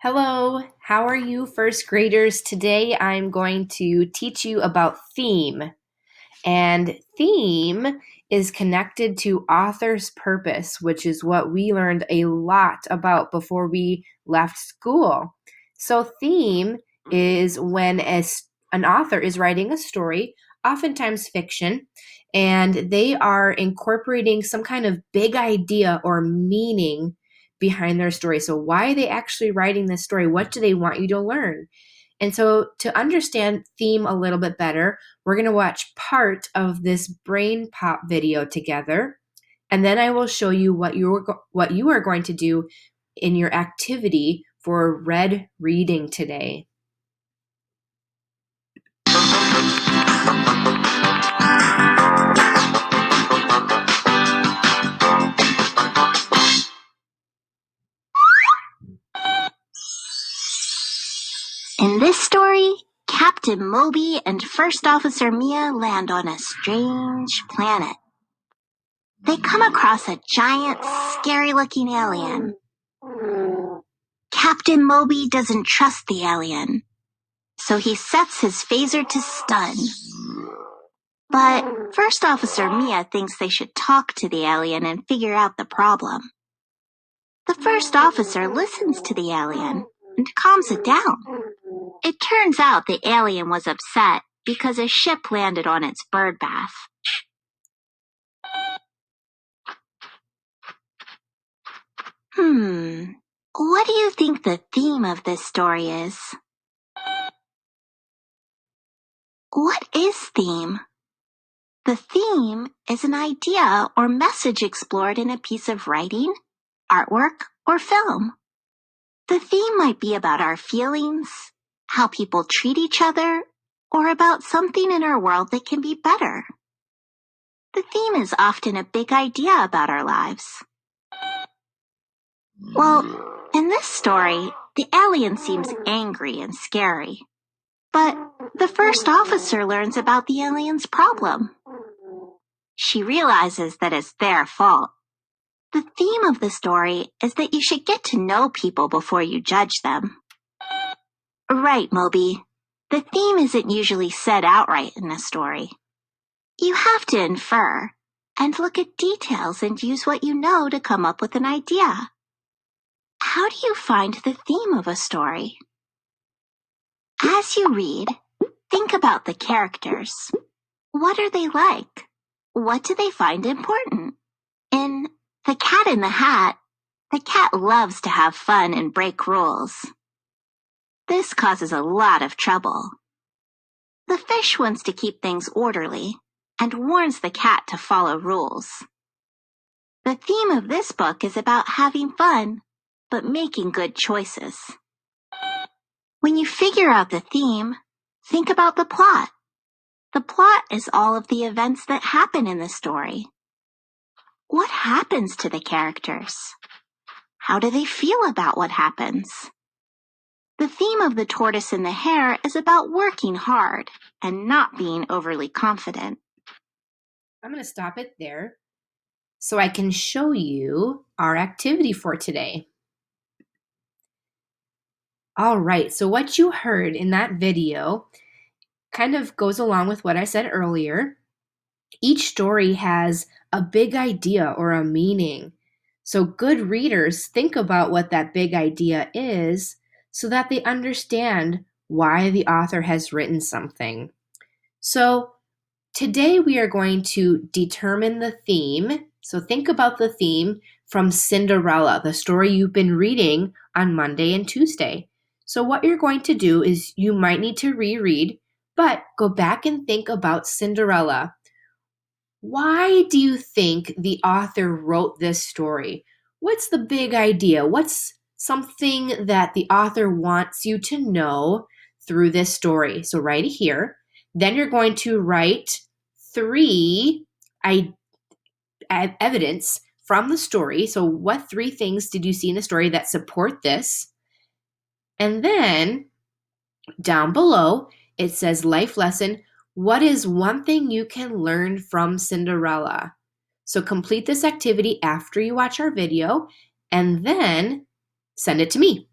Hello, how are you, first graders? Today I'm going to teach you about theme. And theme is connected to author's purpose, which is what we learned a lot about before we left school. So, theme is when an author is writing a story, oftentimes fiction, and they are incorporating some kind of big idea or meaning behind their story. So, why are they actually writing this story? What do they want you to learn? And so, to understand theme a little bit better, we're going to watch part of this brain pop video together, and then I will show you what you are going to do in your activity for read reading today. In this story, Captain Moby and First Officer Mia land on a strange planet. They come across a giant, scary-looking alien. Captain Moby doesn't trust the alien, so he sets his phaser to stun. But First Officer Mia thinks they should talk to the alien and figure out the problem. The first officer listens to the alien and calms it down. It turns out the alien was upset because a ship landed on its birdbath. What do you think the theme of this story is? What is theme? The theme is an idea or message explored in a piece of writing, artwork, or film. The theme might be about our feelings, how people treat each other, or about something in our world that can be better. The theme is often a big idea about our lives. Well, in this story, the alien seems angry and scary. But the first officer learns about the alien's problem. She realizes that it's their fault. The theme of the story is that you should get to know people before you judge them. Right, Moby. The theme isn't usually said outright in a story. You have to infer and look at details and use what you know to come up with an idea. How do you find the theme of a story? As you read, think about the characters. What are they like? What do they find important? In The Cat in the Hat, the cat loves to have fun and break rules. This causes a lot of trouble. The fish wants to keep things orderly and warns the cat to follow rules. The theme of this book is about having fun, but making good choices. When you figure out the theme, think about the plot. The plot is all of the events that happen in the story. What happens to the characters? How do they feel about what happens? The theme of The Tortoise and the Hare is about working hard and not being overly confident. I'm going to stop it there so I can show you our activity for today. All right, so what you heard in that video kind of goes along with what I said earlier. Each story has a big idea or a meaning. So good readers think about what that big idea is so that they understand why the author has written something. So today we are going to determine the theme. So think about the theme from Cinderella, the story you've been reading on Monday and Tuesday. So what you're going to do is you might need to reread, but go back and think about Cinderella. Why do you think the author wrote this story? What's the big idea? What's something that the author wants you to know through this story? So write it here. Then you're going to write three evidence from the story. So what three things did you see in the story that support this? And then down below, it says life lesson. What is one thing you can learn from Cinderella? So complete this activity after you watch our video and then send it to me.